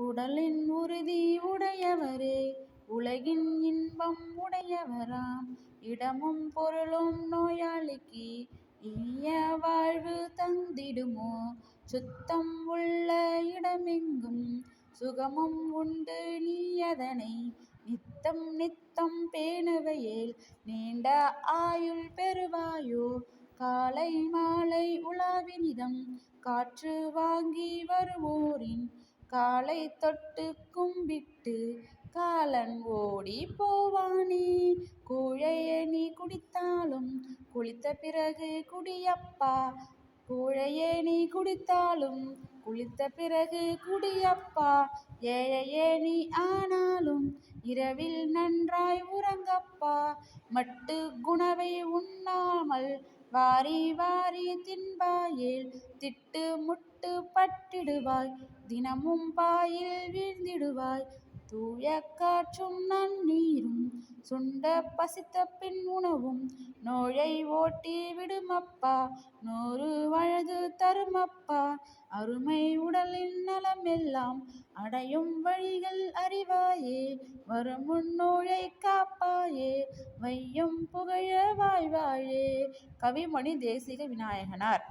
உடலின் உறுதி உடையவரே உலகின் இன்பம் உடையவராம். இடமும் பொருளும் நோயாளிக்கு இனிய வாழ்வு தந்திடுமோ? சுத்தம் உள்ள இடமெங்கும் சுகமும் உண்டு, நீ அதனை நித்தம் நித்தம் பேணுவையேல் நீண்ட ஆயுள் பெறுவாயோ? காலை மாலை உலாவினிதம் காற்று வாங்கி வருவோரின் காலை தொட்டு கும்பிட்டு காலன் ஓடி போவானே. கூழையே நீ குடித்தாலும் குளித்த பிறகு குடியப்பா, கூழையே நீ குடித்தாலும் குளித்த பிறகு குடியப்பா. ஏழையே நீ ஆனாலும் இரவில் நன்றாய் உறங்கப்பா. மட்டு குணவை உண்ணாமல் வாரி வாரி தின்பாயேல் திட்டு முட்டு பட்டிடுவாய், தினமும் பாயில் வீழ்ந்திடுவாய். தூய காற்றும் நன்னீரும் சுண்ட பசித்த பின் உணவும் நோயை ஓட்டி விடுமப்பா, 100 வயது தருமப்பா. அருமை உடலின் நலமெல்லாம் அடையும் வழிகள் அறிவாயே, வருமுன் நோயை காப்பாயே, வையம் புகழ வாழ்வாயே. கவிமணி தேசிக விநாயகனார்.